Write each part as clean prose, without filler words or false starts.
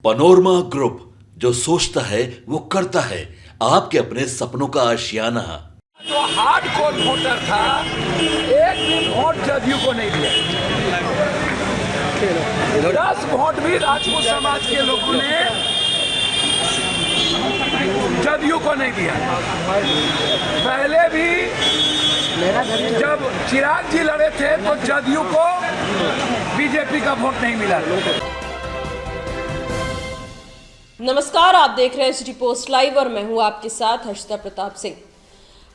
Panorama group, जो सोचता है वो करता है। आपके अपने सपनों का आशियाना। जो हार्डकोर वोटर था, एक भी वोट जदयू को नहीं दिया। 10 वोट भी राजपूत समाज के लोगों ने जदयू को नहीं दिया। पहले भी जब चिराग जी लड़े थे तो जदयू को बीजेपी का वोट नहीं मिला। नमस्कार, आप देख रहे हैं सिटी पोस्ट लाइव और मैं हूं आपके साथ हर्षिता प्रताप सिंह।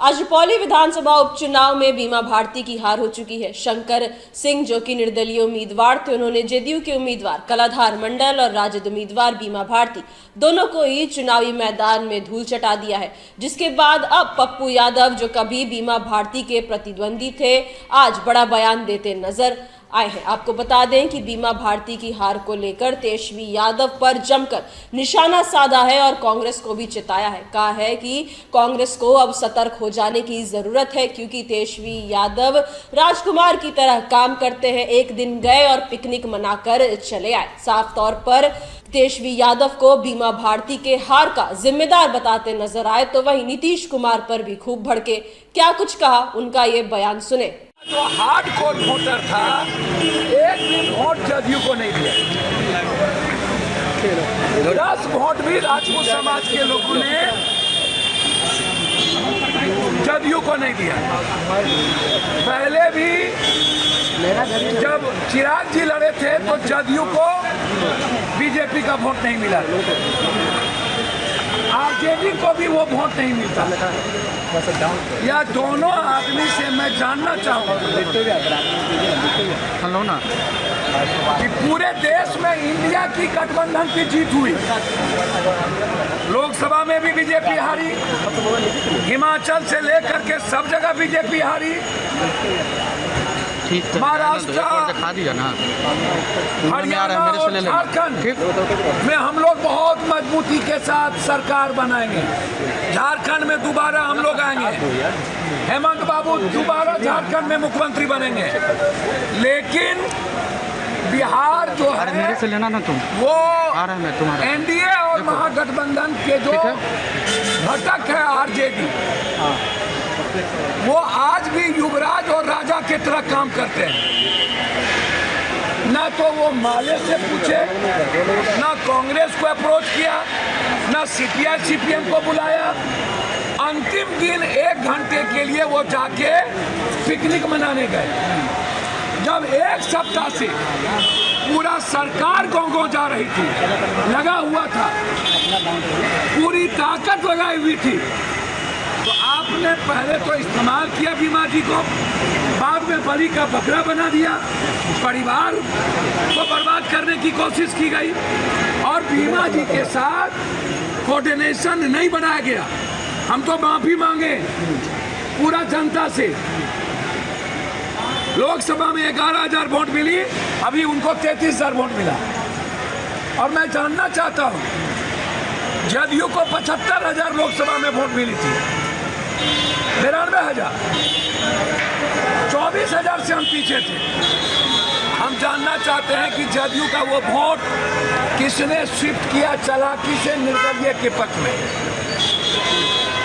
आज रुपौली विधानसभा उपचुनाव में बीमा भारती की हार हो चुकी है। शंकर सिंह, जो कि निर्दलीय उम्मीदवार थे, उन्होंने जेडीयू के उम्मीदवार कलाधार मंडल और राजद उम्मीदवार बीमा भारती दोनों को ही चुनावी मैदान में धूल चटा दिया है। जिसके बाद अब पप्पू यादव, जो कभी बीमा भारती के प्रतिद्वंदी थे, आज बड़ा बयान देते नजर आए हैं। आपको बता दें कि बीमा भारती की हार को लेकर तेजस्वी यादव पर जमकर निशाना साधा है और कांग्रेस को भी चिताया है। कहा है कि कांग्रेस को अब सतर्क हो जाने की जरूरत है, क्योंकि तेजस्वी यादव राजकुमार की तरह काम करते हैं। एक दिन गए और पिकनिक मनाकर चले आए। साफ तौर पर तेजस्वी यादव को बीमा भारती के हार का जिम्मेदार बताते नजर आए, तो वहीं नीतीश कुमार पर भी खूब भड़के। क्या कुछ कहा, उनका ये बयान सुने। जो हार्डकोर वोटर था, एक भी वोट जदयू को नहीं दिया। 10 वोट भी राजपूत समाज के लोगों ने जदयू को नहीं दिया। पहले भी जब चिराग जी लड़े थे तो जदयू को बीजेपी का वोट नहीं मिला। आरजेडी को भी वो वोट नहीं मिलता। या दोनों आदमी से मैं जानना चाहूँगा कि पूरे देश में इंडिया की गठबंधन की जीत हुई। लोकसभा में भी बीजेपी हारी, हिमाचल से लेकर के सब जगह बीजेपी हारी। महाराष्ट्र, हरियाणा और झारखंड में हम लोग बहुत मजबूती के साथ सरकार बनाएंगे। झारखंड में दोबारा हम लोग आएंगे। हेमंत बाबू दोबारा झारखंड में मुख्यमंत्री बनेंगे। लेकिन बिहार जो है, मेरे से लेना ना तुम, वो एनडीए और महागठबंधन के जो घटक है आरजेडी, वो आज भी युवराज और राजा की तरह काम करते हैं। ना तो वो माले से पूछे, ना कांग्रेस को अप्रोच किया, ना सीपीआई सीपीएम को बुलाया। अंतिम दिन 1 घंटे के लिए वो जाके पिकनिक मनाने गए। जब 1 सप्ताह से पूरा सरकार गोंगो जा रही थी, लगा हुआ था, पूरी ताकत लगाई हुई थी, तो आपने पहले तो इस्तेमाल किया बीमा जी को, बाद में बलि का बकरा बना दिया, परिवार को बर्बाद करने की कोशिश की गई और बीमा जी के साथ कोऑर्डिनेशन नहीं बनाया गया। हम तो माफी मांगे पूरा जनता से। लोकसभा में 11,000 वोट मिली, अभी उनको 33,000 वोट मिला। और मैं जानना चाहता हूँ, जदयू को 75,000 लोकसभा में वोट मिली थी, 92,000, 24,000 से हम पीछे थे। हम जानना चाहते हैं कि जदयू का वो वोट किसने शिफ्ट किया चालाकी से निर्दलीय के पक्ष में,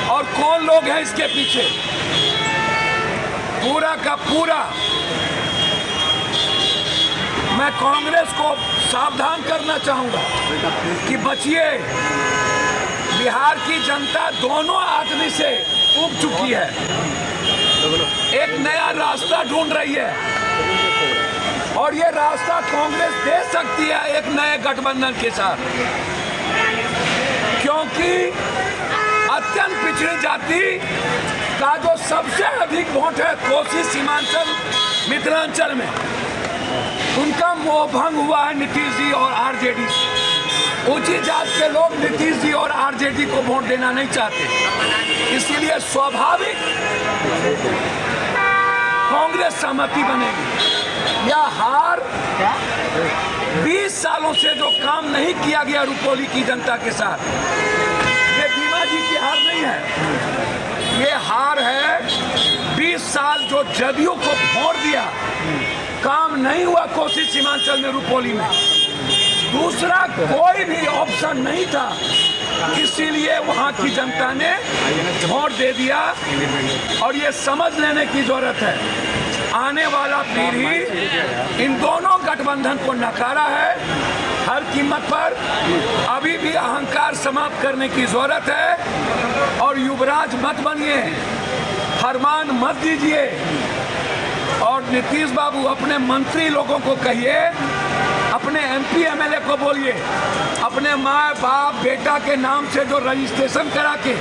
और कौन लोग हैं इसके पीछे। पूरा का पूरा मैं कांग्रेस को सावधान करना चाहूंगा कि बचिए। बिहार की जनता दोनों आदमी से उब चुकी है, एक नया रास्ता ढूंढ रही है, और ये रास्ता कांग्रेस दे सकती है एक नए गठबंधन के साथ। क्योंकि अत्यंत पिछड़ी जाति का जो सबसे अधिक वोट है कोसी, सीमांचल, मिथिलांचल में, उनका मोहभंग हुआ है नीतीश जी और आरजेडी से। ऊंची जात के लोग नीतीश जी और आरजेडी को वोट देना नहीं चाहते, इसीलिए स्वाभाविक कांग्रेस सहमति बनेगी। यह हार 20 सालों से जो काम नहीं किया गया रुपौली की जनता के साथ, ये बीमा जी की हार नहीं है, ये हार है 20 साल जो जदयू को वोट दिया, काम नहीं हुआ कोसी सीमांचल में, रुपौली में। दूसरा कोई भी ऑप्शन नहीं था, इसीलिए वहां की जनता ने वोट दे दिया। और ये समझ लेने की जरूरत है, आने वाला पीढ़ी इन दोनों गठबंधन को नकारा है हर कीमत पर। अभी भी अहंकार समाप्त करने की जरूरत है और युवराज मत बनिए, फरमान मत दीजिए। और नीतीश बाबू अपने मंत्री लोगों को कहिए, अपने एमपी एमएलए को बोलिए, अपने माँ बाप बेटा के नाम से जो रजिस्ट्रेशन करा के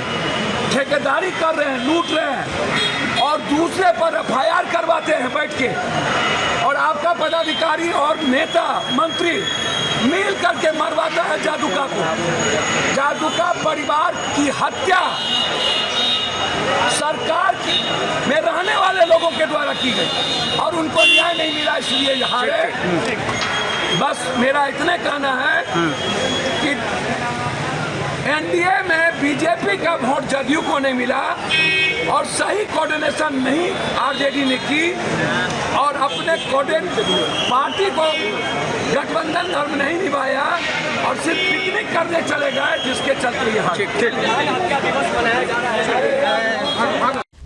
ठेकेदारी कर रहे हैं, लूट रहे हैं और दूसरे पर एफआईआर करवाते हैं बैठ के, और आपका पदाधिकारी और नेता मंत्री मिल करके मरवाता है जादूका को। जादूका परिवार की हत्या सरकार में रहने वाले लोगों के द्वारा की गई और उनको न्याय नहीं मिला, इसलिए हारे। बस मेरा इतने कहना है कि एनडीए में बीजेपी का वोट जदयू को नहीं मिला और सही कोऑर्डिनेशन नहीं आरजेडी ने की और अपने पार्टी को गठबंधन धर्म नहीं निभाया और सिर्फ पिकनिक करने चले गए, जिसके चलते यहाँ।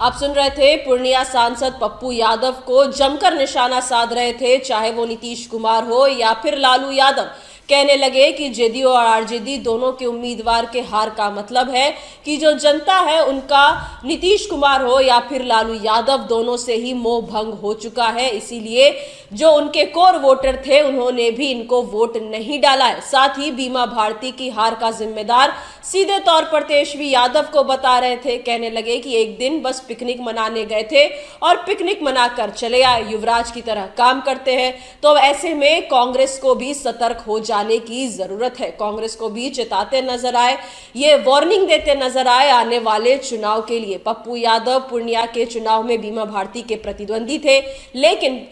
आप सुन रहे थे पूर्णिया सांसद पप्पू यादव को जमकर निशाना साध रहे थे, चाहे वो नीतीश कुमार हो या फिर लालू यादव। कहने लगे कि जेडीयू और आरजेडी दोनों के उम्मीदवार के हार का मतलब है कि जो जनता है उनका नीतीश कुमार हो या फिर लालू यादव दोनों से ही मोह भंग हो चुका है। इसीलिए जो उनके कोर वोटर थे उन्होंने भी इनको वोट नहीं डाला है। साथ ही बीमा भारती की हार का जिम्मेदार सीधे तौर पर तेजस्वी यादव को बता रहे थे। कहने लगे कि एक दिन बस पिकनिक मनाने गए थे और पिकनिक मनाकर चले आए, युवराज की तरह काम करते हैं। तो ऐसे में कांग्रेस को भी सतर्क हो जाने की जरूरत है। कांग्रेस को भी चेताते नजर आए, ये वार्निंग देते नजर आए आने वाले चुनाव के लिए। पप्पू यादव पूर्णिया के चुनाव में बीमा भारती के प्रतिद्वंदी थे, लेकिन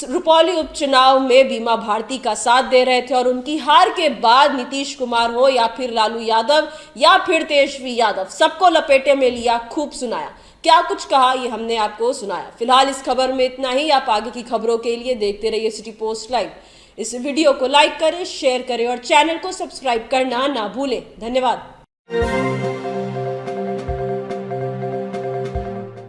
रुपौली उपचुनाव में बीमा भारती का साथ दे रहे थे और उनकी हार के बाद नीतीश कुमार हो या फिर लालू यादव या फिर तेजस्वी यादव, सबको लपेटे में लिया, खूब सुनाया। क्या कुछ कहा ये हमने आपको सुनाया। फिलहाल इस खबर में इतना ही। आप आगे की खबरों के लिए देखते रहिए सिटी पोस्ट लाइव। इस वीडियो को लाइक करें, शेयर करें और चैनल को सब्सक्राइब करना ना भूलें। धन्यवाद।